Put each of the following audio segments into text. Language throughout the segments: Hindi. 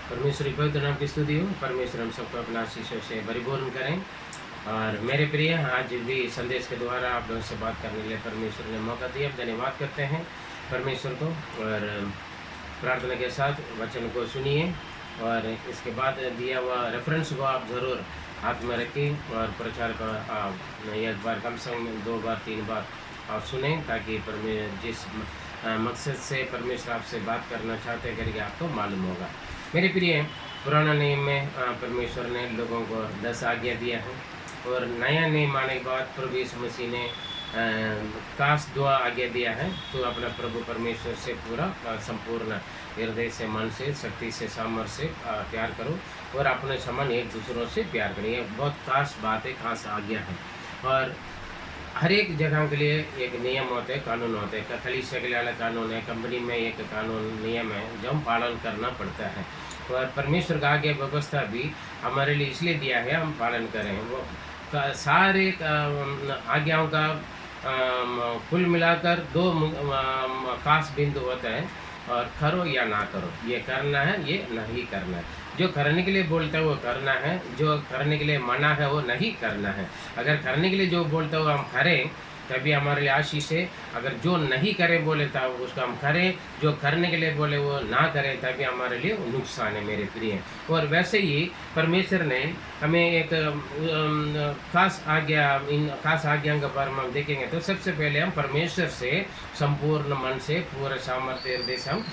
परमेश्वर की पवित्र नाम की स्तुति हो। परमेश्वर हम सबको अपना आशीषों से परिपूर्ण करें। और मेरे प्रिय, आज भी संदेश के द्वारा आप लोगों से बात करने के लिए परमेश्वर ने मौका दिया, धन्यवाद करते हैं परमेश्वर को। और प्रार्थना के साथ वचन को सुनिए और इसके बाद दिया हुआ रेफरेंस को आप ज़रूर हाथ में रखें और प्रचार का आप एक बार कम से कम 2 बार 3 बार आप सुने, ताकि जिस मकसद से परमेश्वर आपसे बात करना चाहते हैं करके आपको मालूम होगा। मेरे प्रिय, पुराना नियम में परमेश्वर ने लोगों को 10 आज्ञा दिया है और नया नियम आने के बाद प्रभु यीशु मसीह ने खास दुआ आज्ञा दिया है। तो अपना प्रभु परमेश्वर से पूरा संपूर्ण हृदय से, मन से, शक्ति से, सामर्थ्य से प्यार करो और अपने समान एक दूसरों से प्यार करें। ये बहुत खास बात है, खास आज्ञा है। और हर एक जगह के लिए एक नियम होते हैं, कानून होते हैं। कलीसिया के लिए अलग कानून है, कंपनी में एक कानून नियम है जो हम पालन करना पड़ता है। और परमेश्वर का आज्ञा व्यवस्था भी हमारे लिए इसलिए दिया है हम पालन करें। वो सारे आज्ञाओं का कुल मिलाकर 2 खास बिंदु होता है, और करो या ना करो, ये करना है, ये नहीं करना है। जो करने के लिए बोलता है वो करना है, जो करने के लिए मना है वो नहीं करना है। अगर करने के लिए जो बोलता है वो हम करें तभी हमारे लिए आशीष है। अगर जो नहीं करें बोले तब उसको हम करें, जो करने के लिए बोले वो ना करें तभी हमारे लिए नुकसान है मेरे प्रिय। और वैसे ही परमेश्वर ने हमें एक खास आज्ञा, इन खास आज्ञा के बारे में हम देखेंगे तो सबसे पहले हम परमेश्वर से संपूर्ण मन से, पूरे सामर्थ्य हृदय से हम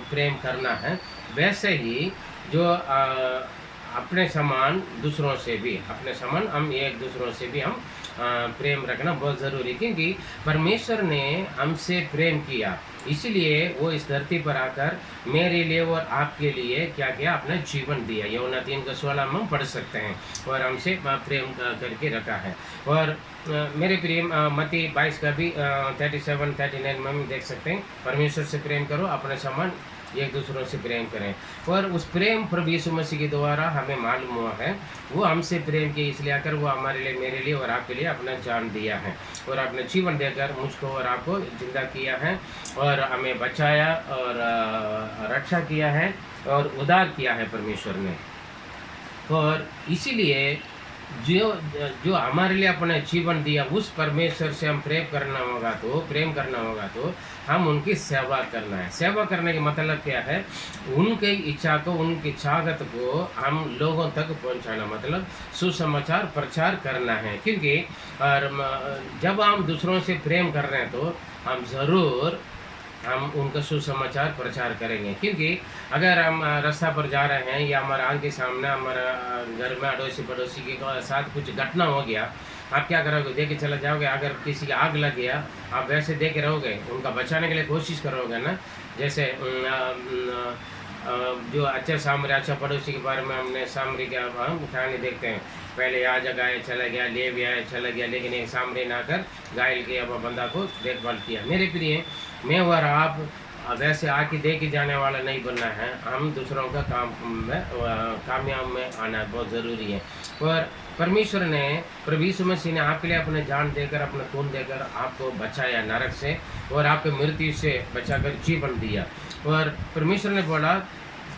प्रेम करना है। वैसे ही जो अपने समान दूसरों से भी, अपने समान हम एक दूसरों से भी हम प्रेम रखना बहुत ज़रूरी है, क्योंकि परमेश्वर ने हमसे प्रेम किया, इसलिए वो इस धरती पर आकर मेरे लिए और आपके लिए क्या किया, अपना जीवन दिया। यूहन्ना 3:16 में हम पढ़ सकते हैं। और हमसे प्रेम करके रखा है। और मेरे प्रिय, मत्ती 22 का भी 37-39 में हम देख सकते हैं, परमेश्वर से प्रेम करो, अपने समान एक दूसरों से प्रेम करें। और उस प्रेम प्रभु यीशु मसीह के द्वारा हमें मालूम हुआ है। वो हमसे प्रेम किए इसलिए आकर वो हमारे लिए, मेरे लिए और आपके लिए अपना जान दिया है और अपना जीवन देकर मुझको और आपको जिंदा किया है और हमें बचाया और रक्षा किया है और उद्धार किया है परमेश्वर ने। और इसीलिए जो जो हमारे लिए अपना जीवन दिया, उस परमेश्वर से हम प्रेम करना होगा तो हम उनकी सेवा करना है। सेवा करने का मतलब क्या है? उनकी इच्छा को, उनकी चाहत को हम लोगों तक पहुंचाना, मतलब सुसमाचार प्रचार करना है। क्योंकि और जब हम दूसरों से प्रेम कर रहे हैं तो हम ज़रूर उनका सुसमाचार प्रचार करेंगे। क्योंकि अगर हम रास्ता पर जा रहे हैं या हमारे आंख के सामने हमारा घर में अड़ोसी पड़ोसी के साथ कुछ घटना हो गया, आप क्या करोगे? देख के चले जाओगे। अगर किसी की आग लग गया, आप वैसे देख के रहोगे, उनका बचाने के लिए कोशिश करोगे ना। जैसे जो अच्छे सामरी, अच्छा पड़ोसी के बारे में हमने सामरी का हम कहानी देखते हैं। पहले आ जगह चला गया, ले भी आया, चला गया, लेकिन एक सामरी ना कर घायल किया, बंदा को देखभाल किया। मेरे प्रिय, मैं और आप वैसे आके दे के जाने वाला नहीं बनना है। हम दूसरों का कामयाब में आना बहुत ज़रूरी है। और परमेश्वर ने, प्रभु यीशु मसीह ने आपके लिए अपने जान देकर, अपना खून देकर आपको बचाया नरक से और आपको मृत्यु से बचाकर जीवन दिया। और परमेश्वर ने बोला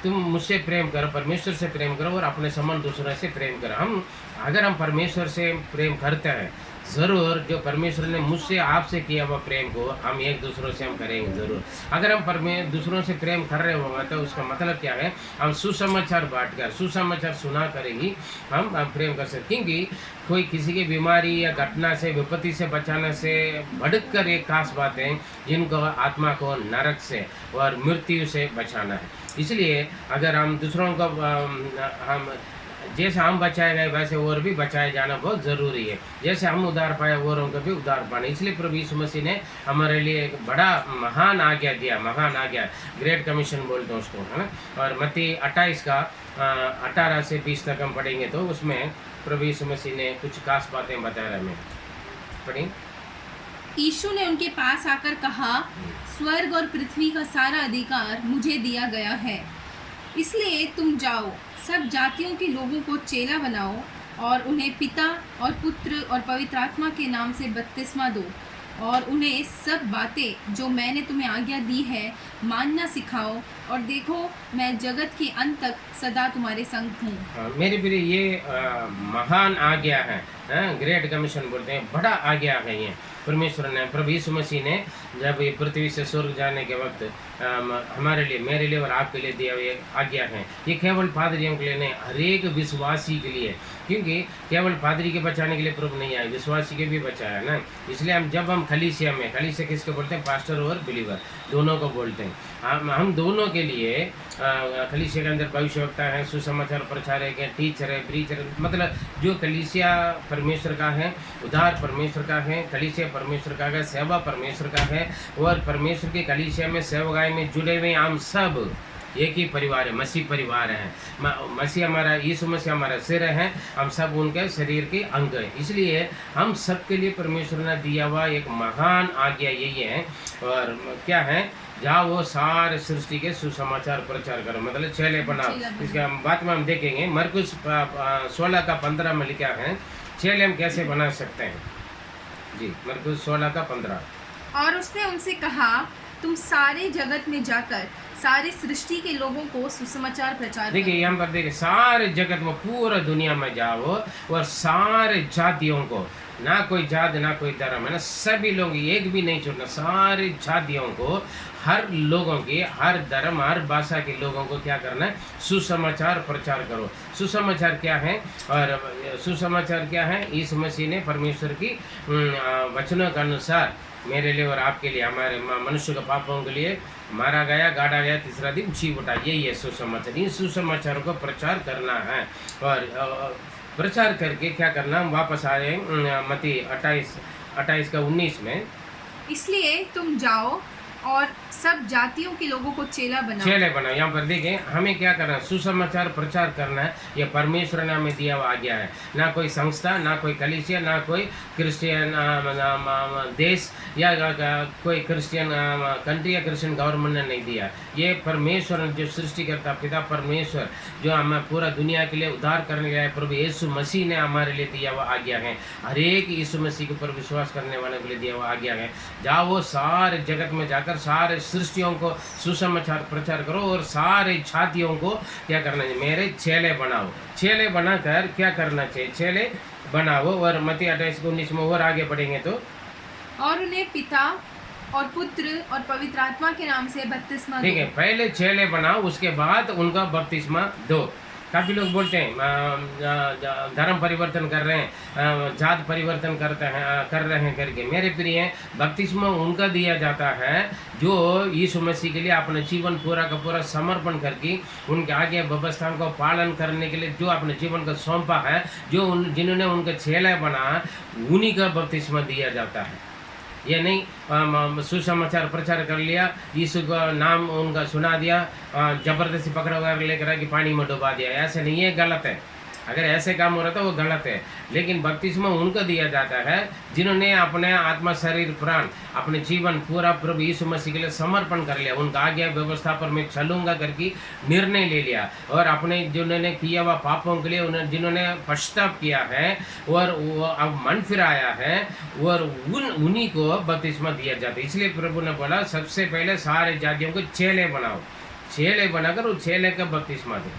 तुम मुझसे प्रेम करो, परमेश्वर से प्रेम करो और अपने समान दूसरों से प्रेम करो। अगर हम परमेश्वर से प्रेम करते हैं, ज़रूर जो परमेश्वर ने मुझसे आपसे किया हुआ प्रेम को हम एक दूसरों से हम करेंगे ज़रूर। अगर हम दूसरों से प्रेम कर रहे होंगे तो उसका मतलब क्या है? हम सुसमाचार बांट कर, सुसमाचार सुना करेंगी हम प्रेम कर सकते। क्योंकि कोई किसी की बीमारी या घटना से, विपत्ति से बचाने से बढ़कर एक खास बात है, जिनको आत्मा को नरक से और मृत्यु से बचाना है। इसलिए अगर हम दूसरों को हम जैसे हम बचाए गए वैसे और भी बचाए जाना बहुत ज़रूरी है। जैसे हम उद्धार पाए औरों को भी उद्धार पाना। इसलिए प्रभु यीशु मसीह ने हमारे लिए एक बड़ा महान आज्ञा दिया, महान आज्ञा, ग्रेट कमीशन बोलते हैं उसको, है ना। और मत्ती 28 का 18 से 20 तक हम पढ़ेंगे तो उसमें प्रभु यीशु मसीह ने कुछ खास बातें बताया हमें। पढ़ें। यीशु ने उनके पास आकर कहा, स्वर्ग और पृथ्वी का सारा अधिकार मुझे दिया गया है, इसलिए तुम जाओ, सब जातियों के लोगों को चेला बनाओ और उन्हें पिता और पुत्र और पवित्र आत्मा के नाम से बपतिस्मा दो और उन्हें सब बातें जो मैंने तुम्हें आज्ञा दी है मानना सिखाओ, और देखो मैं जगत के अंत तक सदा तुम्हारे संग हूँ। मेरे प्रिय, ये महान आज्ञा है, ग्रेट कमीशन बोलते हैं, बड़ा आज्ञा है ये। परमेश्वर ने, प्रभु यीशु मसीह ने जब ये पृथ्वी से स्वर्ग जाने के वक्त हमारे लिए, मेरे लिए और आपके लिए दिया हुआ एक आज्ञा है। ये केवल पादरियों के लिए नहीं, हर एक विश्वासी के लिए, क्योंकि केवल पादरी के बचाने के लिए प्रभु नहीं आए, विश्वासी के भी बचाया ना। इसलिए जब हम खलीसिया में, खलीसिया किसको बोलते हैं? पास्टर और बिलीवर, दोनों को बोलते हैं। हम दोनों के लिए कलीसिया के अंदर भविष्यवक्ता है, सुसमाचार प्रचारक है, टीचर है, प्रीचर, मतलब जो कलीसिया परमेश्वर का है, उद्धार परमेश्वर का है, कलीसिया परमेश्वर का है, सेवा परमेश्वर का है, और परमेश्वर की कलीसिया में सेवकाई में जुड़े हुए हम सब एक ही परिवार है, मसीह परिवार है। मसीह हमारा, यीशु मसीह हमारा सिर है, हम सब उनके शरीर के अंग हैं। इसलिए हम सब के लिए परमेश्वर ने दिया हुआ एक महान आज्ञा यही है। और क्या है? जाओ वो सारे सृष्टि के सुसमाचार प्रचार करो, मतलब चेले बनाओ। इसके बात में हम देखेंगे मरकुस 16:15 में लिखा है चेले हम कैसे बना सकते हैं। जी, मरकुस 16:15। और उसने उनसे कहा, तुम सारे जगत में जाकर सारे सृष्टि के लोगों को सुसमाचार प्रचार देखिए यहाँ पर देखिए, सारे जगत में, पूरा दुनिया में जाओ और सारे जातियों को, ना कोई जात ना कोई धर्म है ना, सभी लोग, एक भी नहीं छोड़ना, सारे जातियों को, हर लोगों की, हर धर्म, हर भाषा के लोगों को क्या करना है? सुसमाचार प्रचार करो। सुसमाचार क्या है? और सुसमाचार क्या है? यीशु मसीह ने परमेश्वर की वचनों के अनुसार मेरे लिए और आपके लिए, हमारे मनुष्य के पापों के लिए मारा गया, गाड़ा गया, तीसरा दिन जी उठा, यही है सुसमाचार। इन सुसमाचारों को प्रचार करना है। और प्रचार करके क्या करना? हम वापस आए मत्ती 28:19 में, इसलिए तुम जाओ और सब जातियों के लोगों को चेला बनाओ। यहाँ पर देखें हमें क्या करना है? सुसमाचार प्रचार करना है। ये परमेश्वर ने हमें दिया हुआ आज्ञा है। ना कोई संस्था, ना कोई कलीसिया, ना कोई क्रिश्चियन देश या कोई क्रिश्चियन कंट्री या क्रिश्चियन गवर्नमेंट ने नहीं दिया। ये परमेश्वर जो सृष्टि करता पिता परमेश्वर, जो हमें पूरा दुनिया के लिए उद्धार करने गया है, प्रभु यीशु मसीह ने हमारे लिए दिया हुआ आज्ञा है। हर एक यीशु मसीह के ऊपर विश्वास करने वाले के लिए दिया हुआ आज्ञा है। जाओ वो सारे जगत में जाकर सारे सृष्टियों को सुसमाचार प्रचार करो और सारे जातियों को क्या करना चाहिए? मेरे चेले बनाओ। चेले बनाकर क्या करना चाहिए? चेले बनाओ। और मत्ती 28:19 में और आगे बढ़ेंगे तो, और उन्हें पिता और पुत्र और पवित्र आत्मा के नाम से बपतिस्मा दो। ठीक है, पहले चेले बनाओ, उसके बाद उनका बपतिस्मा दो। काफ़ी लोग बोलते हैं धर्म परिवर्तन कर रहे हैं, जात परिवर्तन कर रहे हैं करके। मेरे प्रिय, बपतिस्मा उनका दिया जाता है जो यीशु मसीह के लिए अपने जीवन पूरा का पूरा समर्पण करके उनके आगे व्यवस्था को पालन करने के लिए जो अपने जीवन को सौंपा है, जो जिन्होंने उनका चेला बना, उन्हीं का बपतिस्मा दिया जाता है। ये नहीं सुसमाचार प्रचार कर लिया, यीशु का नाम उनका सुना दिया, जबरदस्ती पकड़ा हुआ लेकर कि पानी में डुबा दिया, ऐसे नहीं, ये गलत है। अगर ऐसे काम हो रहा था वो गलत है। लेकिन बपतिस्मा उनको दिया जाता है जिन्होंने अपने आत्मा, शरीर, प्राण, अपने जीवन पूरा प्रभु यीशु मसीह के लिए समर्पण कर लिया। उनका आज्ञा व्यवस्था पर मैं चलूंगा करके निर्णय ले लिया, और अपने जिन्होंने किया हुआ पापों के लिए जिन्होंने पश्चाताप किया है और वो अब मन फिराया है, और उन्हीं को बपतिस्मा दिया जाता है। इसलिए प्रभु ने बोला सबसे पहले सारे जातियों को चेले बनाओ, चेले बनाकर उस चेले का बपतिस्मा दो।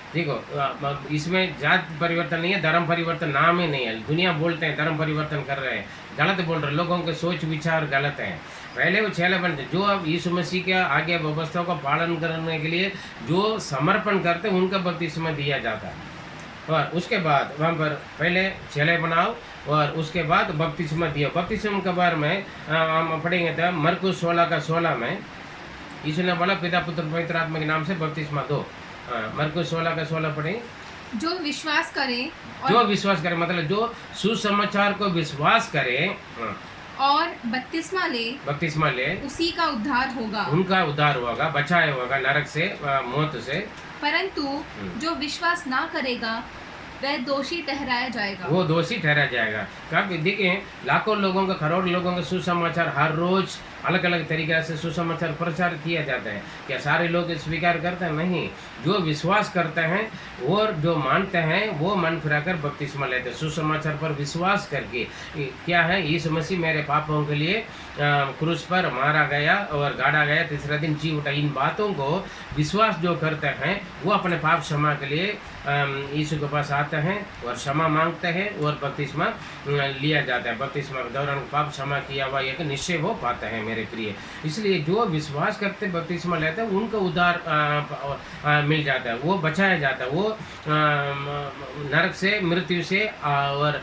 देखो, इसमें जात परिवर्तन नहीं है, धर्म परिवर्तन नाम ही नहीं है। दुनिया बोलते हैं धर्म परिवर्तन कर रहे हैं, गलत बोल रहे हैं, लोगों के सोच विचार गलत हैं। पहले वो चेले बनते जो अब यीशु मसीह के आगे व्यवस्था का पालन करने के लिए जो समर्पण करते हैं उनका बपतिस्मा दिया जाता है। और उसके बाद वहाँ पर पहले चेले बनाओ और उसके बाद बपतिस्मा दिया। बपतिस्मा के बारे में हम पढ़ेंगे तो मरकुस 16:16 में यीशु ने बोला पिता पुत्र पवित्र आत्मा के नाम से बपतिस्मा दो। मरकुस 16:16 पढ़ें। जो विश्वास करे जो विश्वास करे, मतलब जो सुसमाचार को विश्वास करे और बपतिस्मा ले उसी का उद्धार होगा, उनका उद्धार होगा, बचाया होगा नरक से, मौत से। परंतु जो विश्वास ना करेगा वह दोषी ठहराया जाएगा। वो दोषी ठहरा जाएगा। कब देखिए लाखों लोगों का, करोड़ लोगों का सुसमाचार हर रोज अलग अलग तरीक़े से सुसमाचार प्रचार किया जाता है। क्या सारे लोग स्वीकार करते हैं? नहीं। जो विश्वास करते हैं और जो मानते हैं वो मन फिराकर बपतिस्मा लेते हैं। सुसमाचार पर विश्वास करके क्या है, यीशु मसीह मेरे पापों के लिए क्रूस पर मारा गया और गाड़ा गया, तीसरा दिन जी उठा। इन बातों को विश्वास जो करते हैं वो अपने पाप क्षमा के लिए यीशु के पास आते हैं और क्षमा मांगते हैं और बपतिस्मा लिया जाता है। बपतिस्मा के दौरान पाप क्षमा किया हुआ एक निश्चय हो पाता है मेरे प्रिय। इसलिए जो विश्वास करते बपतिस्मा लेते हैं उनको उद्धार मिल जाता है, वो बचाया जाता है, वो नरक से, मृत्यु से और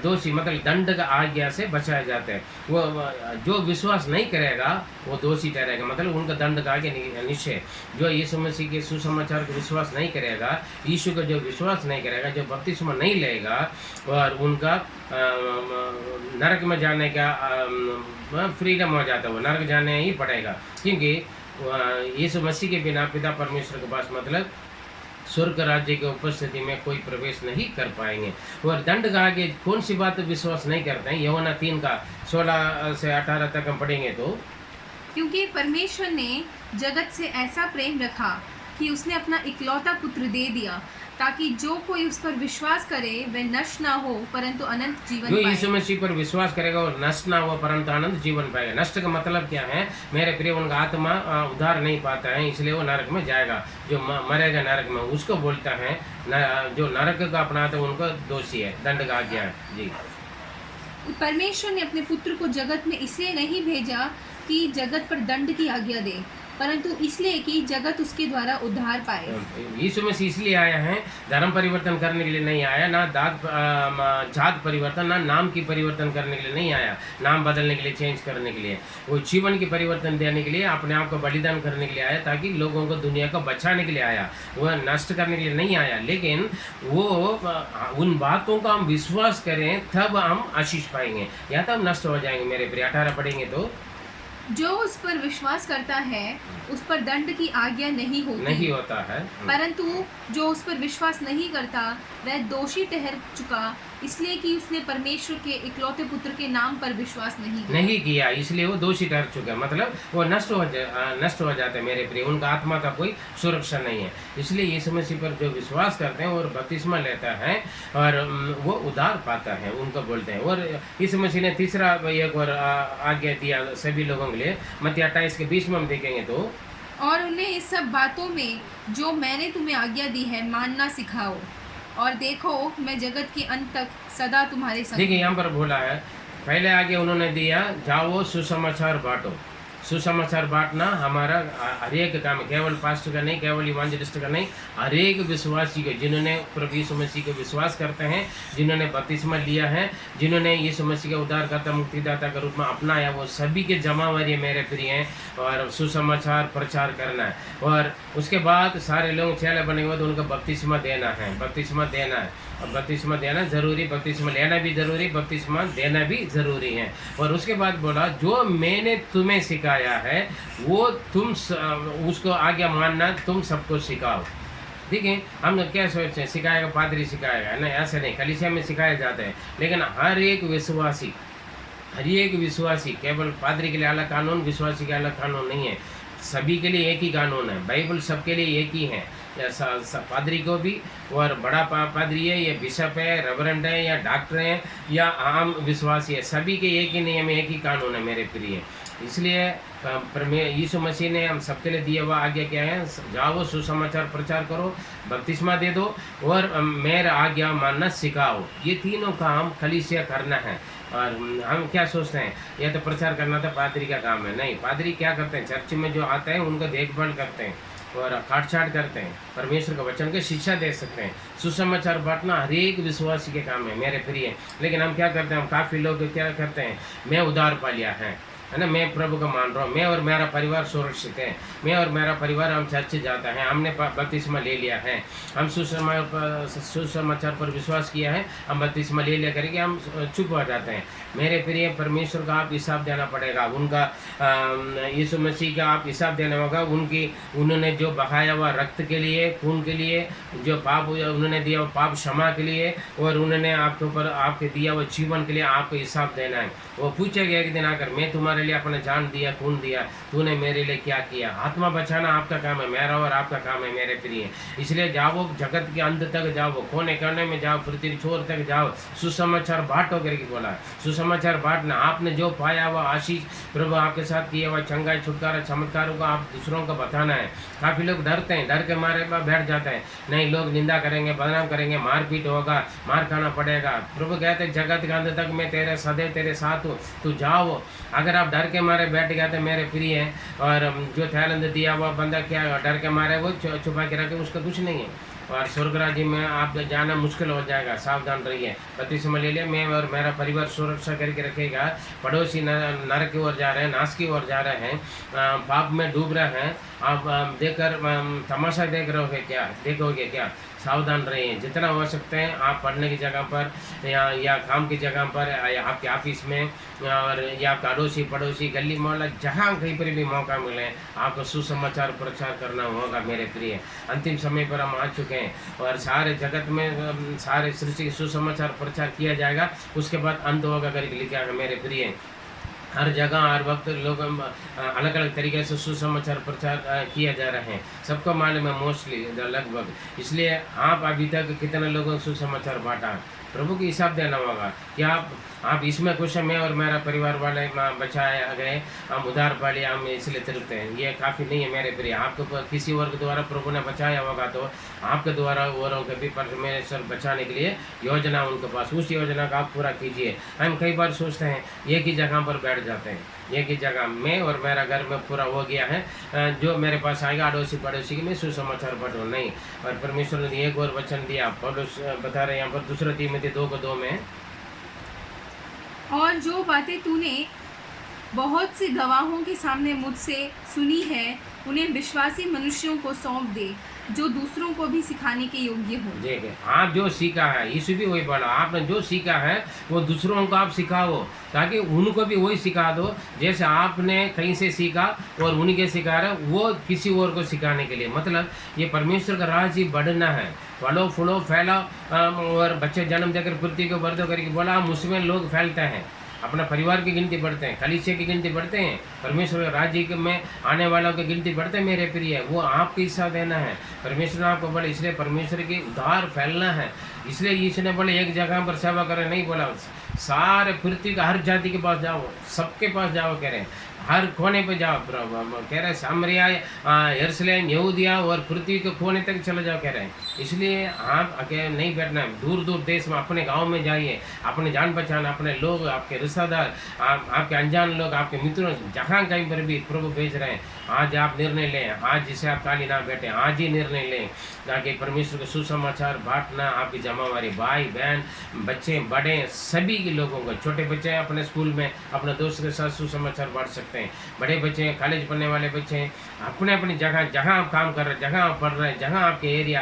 दोषी मतलब दंड का आज्ञा से बचाया जाता है। वो जो विश्वास नहीं करेगा वो दोषी ठहरेगा, मतलब उनका दंड का आगे निश्चय। जो यीशु मसीह के सुसमाचार को विश्वास नहीं करेगा, यीशु का जो विश्वास नहीं करेगा, जो बपतिस्मा नहीं लेगा और उनका नरक में जाने का फ्रीडम हो जाता है, वो नरक जाने ही पड़ेगा। क्योंकि यीशु मसीह के बिना पिता परमेश्वर के पास मतलब स्वर्ग राज्य की उपस्थिति में कोई प्रवेश नहीं कर पाएंगे। और दंड का आगे कौन सी बात विश्वास नहीं करते हैं? यूहन्ना 3 का 16 से 18 तक हम पढ़ेंगे तो, क्योंकि परमेश्वर ने जगत से ऐसा प्रेम रखा कि उसने अपना इकलौता पुत्र दे दिया, ताकि जो कोई उस पर विश्वास करे वह नष्ट ना हो परंतु अनंत जीवन जो पाए। यीशु मसीह पर विश्वास करेगा और नष्ट ना हो परंतु अनंत जीवन पाएगा। नष्ट का मतलब क्या है मेरे प्रिय? उनका आत्मा उद्धार नहीं पाता है, इसलिए वो नरक में जाएगा। जो मरेगा नरक में उसको बोलता है जो नरक का अपनाता है उनको दोषी है, दंड का आज्ञा है। जी, परमेश्वर ने अपने पुत्र को जगत में इसलिए नहीं भेजा कि जगत पर दंड की आज्ञा दे, परंतु इसलिए कि जगत उसके द्वारा उद्धार पाए। यीशु मसीह इसलिए आया है, धर्म परिवर्तन करने के लिए नहीं आया, ना जात परिवर्तन, ना नाम की परिवर्तन करने के लिए नहीं आया, नाम बदलने के लिए, चेंज करने के लिए। वो जीवन की परिवर्तन देने के लिए, अपने आप को बलिदान करने के लिए आया, ताकि लोगों को दुनिया को बचाने के लिए आया। वह नष्ट करने के लिए नहीं आया। लेकिन वो उन बातों का हम विश्वास करें तब हम आशीष पाएंगे, या तो हम नष्ट हो जाएंगे। मेरे प्रिय 18 पढ़ेंगे तो, जो उस पर विश्वास करता है उस पर दंड की आज्ञा नहीं होता है, परंतु जो उस पर विश्वास नहीं करता वह दोषी ठहर चुका, इसलिए कि उसने परमेश्वर के इकलौते पुत्र के नाम पर विश्वास नहीं किया, इसलिए वो दोषी ठहर चुका। मतलब वो नष्ट हो जाते हैं मेरे प्रिय। उनका आत्मा का कोई सुरक्षा नहीं है। इसलिए यीशु मसीह पर जो विश्वास करते हैं और बपतिस्मा लेता है और वो उद्धार पाता है, उनको बोलते हैं। और यीशु मसीह ने तीसरा एक और आज्ञा दिया सभी लोगों के लिए। मत्ती 28 के 20 में हम देखेंगे तो, और उन्हें इस सब बातों में जो मैंने तुम्हें आज्ञा दी है मानना सिखाओ, और देखो मैं जगत के अंत तक सदा तुम्हारे संग। देखिए यहाँ पर बोला है, पहले आगे उन्होंने दिया जाओ सुसमाचार बांटो। सुसमाचार बांटना हमारा हर एक काम है, केवल पास्टर का नहीं, केवल इवांजलिस्ट का नहीं, हर एक विश्वासी को, जिन्होंने प्रभु यीशु मसीह को विश्वास करते हैं, जिन्होंने बपतिस्मा लिया है, जिन्होंने यीशु मसीह के उद्धारकर्ता मुक्तिदाता के रूप में अपनाया, वो सभी के जमावरी मेरे प्रिय हैं। और सुसमाचार प्रचार करना है और उसके बाद सारे लोग चेले बने हुए तो उनको बपतिस्मा देना है, बपतिस्मा देना है। और बपतिस्मा देना जरूरी, बपतिस्मा लेना भी जरूरी, बपतिस्मा देना भी जरूरी है। और उसके बाद बोला जो मैंने तुम्हें सिखाया है वो तुम उसको आगे मानना, तुम सबको सिखाओ। देखिए हम क्या सोचते हैं, सिखाएगा पादरी सिखाएगा, नहीं, ऐसा नहीं। कलीसिया में सिखाया जाता है, लेकिन हर एक विश्वासी केवल पादरी के लिए अलग कानून, विश्वासी के अलग कानून नहीं है। सभी के लिए एक ही कानून है, बाइबल सबके लिए एक ही है। पादरी को भी, और बड़ा पादरी है या बिशप है, रेवरेंड है या डॉक्टर है या आम विश्वासी है, सभी के एक ही नियम, एक ही कानून है मेरे प्रिय। इसलिए यीशु मसीह ने हम सबके लिए दिया हुआ आज्ञा क्या है? जाओ सुसमाचार प्रचार करो, बपतिस्मा दे दो और मेरा आज्ञा मानना सिखाओ। ये तीनों काम कलीसिया करना है। और हम क्या सोचते हैं, यह तो प्रचार करना तो पादरी का काम है। नहीं, पादरी क्या करते हैं, चर्च में जो आता है उनको देखभाल करते हैं और काट-छाट करते हैं, परमेश्वर के वचन की शिक्षा दे सकते हैं। सुसमाचार बांटना हर एक विश्वासी के काम है मेरे प्रिय। लेकिन हम क्या करते हैं, हम काफ़ी लोग क्या करते हैं, मैं उद्धार पा लिया है ना, मैं प्रभु को मान रहा हूँ, मैं और मेरा परिवार सुरक्षित है, मैं और मेरा परिवार हम चर्च जाता है, हमने बपतिस्मा ले लिया है, हम सुसमाचार पर विश्वास किया है, हम बपतिस्मा ले लिया करके हम चुप हो जाते हैं। मेरे प्रिय, परमेश्वर का आप हिसाब देना पड़ेगा, उनका यीशु मसीह का आप हिसाब देना होगा। उन्होंने जो बहाया हुआ रक्त के लिए, खून के लिए, जो पाप उन्होंने दिया पाप क्षमा के लिए, और उन्होंने आपके ऊपर आपके दिया हुआ जीवन के लिए आपको हिसाब देना है। वो पूछेगा एक दिन आकर, मैं तुम्हारे हमारे लिए अपना जान दिया, खून दिया, तूने मेरे लिए क्या किया। आत्मा बचाना आपका काम है, मेरा और आपका काम है मेरे प्रिय। इसलिए जाओ, जगत के अंत तक जाओ, कोने करने में जाओ, पृथ्वी छोर तक जाओ, सुसमाचार बांटो करके बोला। सुसमाचार बांटना, आपने जो पाया हुआ आशीष प्रभु आपके साथ किया हुआ चंगाई, छुटकारा, चमत्कारों को आप दूसरों को बताना है। काफ़ी लोग डरते हैं, डर के मारे बैठ जाते हैं, नहीं लोग निंदा करेंगे, बदनाम करेंगे, मारपीट होगा, मार खाना पड़ेगा। प्रभु कहते हैं जगत के अंत तक मैं तेरे सदैव तेरे साथ हूँ, तू जाओ। अगर आप डर के मारे बैठ गए तो मेरे प्रिय हैं, और जो थैलेंद दिया हुआ बंदा क्या डर के मारे वो छुपा के रखे, उसका कुछ नहीं है। और स्वर्ग राज्य में आप जाना मुश्किल हो जाएगा, सावधान रहिए। बत्तीसवां ले लिया, मैं और मेरा परिवार सुरक्षा करके रखेगा। पड़ोसी नरक की ओर जा रहे हैं, नाश की ओर जा रहे हैं, पाप में डूब रहे हैं। आप देखकर तमाशा देख रहे हो क्या, देखोगे क्या? सावधान रहिए। जितना हो सकते हैं आप पढ़ने की जगह पर या काम की जगह पर या आपके ऑफिस में और या आपका अड़ोसी पड़ोसी गली मोहल्ला जहाँ कहीं पर भी मौका मिले आपको सुसमाचार प्रचार करना होगा मेरे प्रिय। अंतिम समय पर हम आ चुके हैं और सारे जगत में सारे सृष्टि के सुसमाचार प्रचार किया जाएगा, उसके बाद अंत होगा करके लिखा है मेरे प्रिय। हर जगह हर वक्त लोग अलग अलग तरीके से सुसमाचार प्रचार किया जा रहे हैं, सबको मालूम है मोस्टली लगभग। इसलिए आप अभी तक कितने लोगों को सुसमाचार बांटा, प्रभु की हिसाब देना होगा कि आप इसमें खुश हैं। मैं और मेरा परिवार वाले बचाए गए, हम उधार पा लिया, हम इसलिए तृप्त हैं। ये काफ़ी नहीं है मेरे प्रिय। आपको किसी और के द्वारा प्रभु ने बचाया होगा तो आपके द्वारा औरों के भी परमेश्वर बचाने के लिए योजना उनके पास, उस योजना का आप पूरा कीजिए। हम कई बार सोचते हैं एक ही जगह पर बैठ जाते हैं, एक ही जगह मैं और मेरा घर में पूरा हो गया है, जो मेरे पास आएगा अड़ोसी पड़ोसी की मैं सुसमाचार बांटूं नहीं। और परमेश्वर ने एक और वचन दिया, पौलुस बता रहे हैं यहाँ पर दूसरा तीमुथी 2:2 में, और जो बातें तूने बहुत से गवाहों के सामने मुझसे सुनी है उन्हें विश्वासी मनुष्यों को सौंप दे, जो दूसरों को भी सिखाने के योग्य हो। देखिए आप जो सीखा है, यीशु भी वही बोला, आपने जो सीखा है वो दूसरों को आप सिखाओ, ताकि उनको भी वही सिखा दो जैसे आपने कहीं से सीखा और उन्हीं के सिखा रहे वो किसी और को सिखाने के लिए। मतलब ये परमेश्वर का राज ही बढ़ना है, फलो फूलो फैला, और बच्चे जन्म देकर पृथ्वी को बढ़ो करके बोला, हम उसमें लोग फैलते हैं, अपना परिवार की गिनती बढ़ते हैं, कलीसिया की गिनती बढ़ते हैं, परमेश्वर राज्य में आने वालों की गिनती बढ़ते हैं मेरे प्रिय। वो आपको हिस्सा देना है, परमेश्वर ने आपको बोले, इसलिए परमेश्वर की उद्धार फैलना है। इसलिए यीशु ने बोले एक जगह पर सेवा करें नहीं बोला, सारे पृथ्वी का हर जाति के पास जाओ, सबके पास जाओ कह रहे हैं, हर कोने पे जाओ। कह रहे सामरिया, यरूशलेम, यहूदिया और पृथ्वी के कोने तक चले जाओ कह रहे हैं। इसलिए आप अकेले नहीं बैठना है, दूर दूर देश में अपने गांव में जाइए, अपने जान पहचान, अपने लोग, आपके रिश्तेदार, आपके अनजान लोग, आपके मित्रों, जहाँ कहीं पर भी प्रभु भेज रहे हैं, आज आप निर्णय लें, आज जिसे आप खाली ना बैठे, आज ही निर्णय लें ताकि परमेश्वर के सुसमाचार बांटना आपकी जमावारी, भाई बहन, बच्चे बड़े, सभी के लोगों को, छोटे बच्चे अपने स्कूल में अपने दोस्त के साथ सुसमाचार बांट सकते हैं, बड़े बच्चे, कॉलेज पढ़ने वाले बच्चे अपने अपनी जगह, जहाँ आप काम कर रहे हैं, जहाँ आप पढ़ रहे हैं, जहाँ आपके एरिया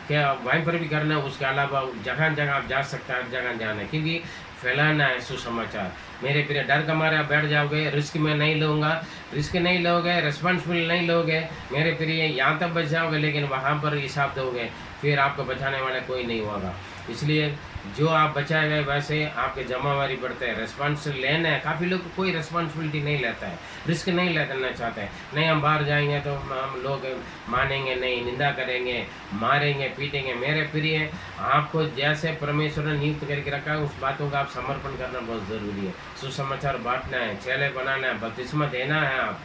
क्या वहीं पर भी करना है, उसके अलावा जगह जगह आप जा सकते हैं, हर जगह जाना है, क्योंकि फैलाना है सुसमाचार। मेरे प्रिय डर का मारे आप बैठ जाओगे, रिस्क में नहीं लूँगा, रिस्क नहीं लोगे, रिस्पॉन्सिबिलिटी नहीं लोगे मेरे प्रिय, यहाँ तक बच जाओगे लेकिन वहाँ पर हिसाब दोगे, फिर आपको बचाने वाला कोई नहीं होगा। इसलिए जो आप बचाए गए वैसे आपके जमावारी बढ़ते हैं, रिस्पॉन्सिबिलिटी लेना है। काफ़ी लोग कोई रिस्पॉन्सिबिलिटी नहीं लेता है, रिस्क नहीं लेना चाहते हैं, नहीं हम बाहर जाएंगे तो हम लोग मानेंगे नहीं, निंदा करेंगे, मारेंगे, पीटेंगे। मेरे प्रिय आपको जैसे परमेश्वर ने नियुक्त करके रखा है उस बातों का आप समर्पण करना बहुत ज़रूरी है। सुसमाचार बांटना है, चेले बनाना है, बपतिस्मा देना है आप,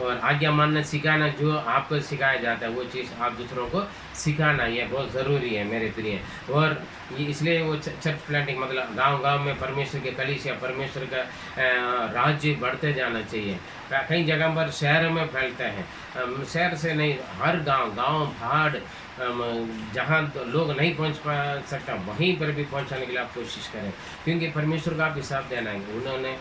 और आज्ञा मानना सिखाना, जो आपको सिखाया जाता है वो चीज़ आप दूसरों को सिखाना, ये बहुत ज़रूरी है मेरे प्रिय। और इसलिए वो चर्च प्लांटिंग मतलब गांव-गांव में परमेश्वर के कलीसिया, परमेश्वर का राज्य बढ़ते जाना चाहिए। कई जगह पर शहरों में फैलते हैं, शहर से नहीं, हर गांव पहाड़ जहाँ लोग नहीं पहुँच पा सकता वहीं पर भी पहुँचाने के लिए आप कोशिश करें, क्योंकि परमेश्वर का आप हिसाब देना है। उन्होंने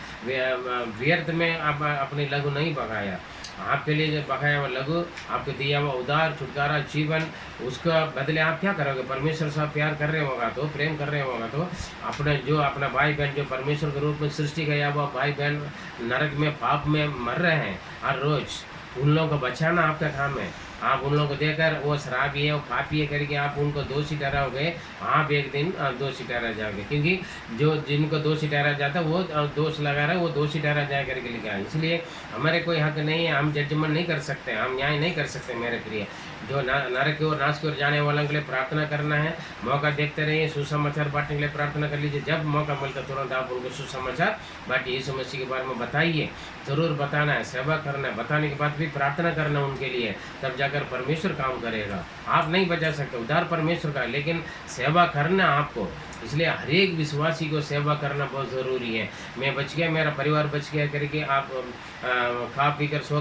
व्यर्थ में अपनी लघु नहीं बगाया, आपके लिए जो बकाया हुआ लघु, आपको दिया हुआ उदार छुटकारा जीवन, उसका बदले आप क्या करोगे? परमेश्वर से आप प्यार कर रहे होगा तो, प्रेम कर रहे होगा तो, अपने जो अपना भाई बहन जो परमेश्वर के रूप में सृष्टि गया हुआ भाई बहन नरक में पाप में मर रहे हैं हर रोज, उन लोगों को बचाना आपका काम है। आप उन लोगों को देकर वो शराबी है, वो पापी है करके आप उनको दोषी ठहराओगे, आप एक दिन दोषी ठहरा जाओगे। क्योंकि जो जिनको दोषी ठहरा जाता है वो दोष लगा रहा है, वो दोषी ठहरा जाए करके लिखा है। इसलिए हमारे कोई हक नहीं है, हम जजमेंट नहीं कर सकते, हम न्याय नहीं कर सकते मेरे प्रिय। जो नरक की ओर नाश की ओर जाने वालों के लिए प्रार्थना करना है, मौका देखते रहिए, सुसमाचार बांटने के लिए प्रार्थना कर लीजिए। जब मौका मिलता तुरंत आप उनको सुसमाचार बांटिए, यीशु मसीह के बारे में बताइए, ज़रूर बताना है, सेवा करना है, बताने के बाद भी प्रार्थना करना उनके लिए, तब जाकर परमेश्वर काम करेगा। आप नहीं बचा सकते, उद्धार परमेश्वर का, लेकिन सेवा करना आपको। इसलिए हर एक विश्वासी को सेवा करना बहुत ज़रूरी है। मैं बच गया, मेरा परिवार बच गया करके आप खा पी कर सो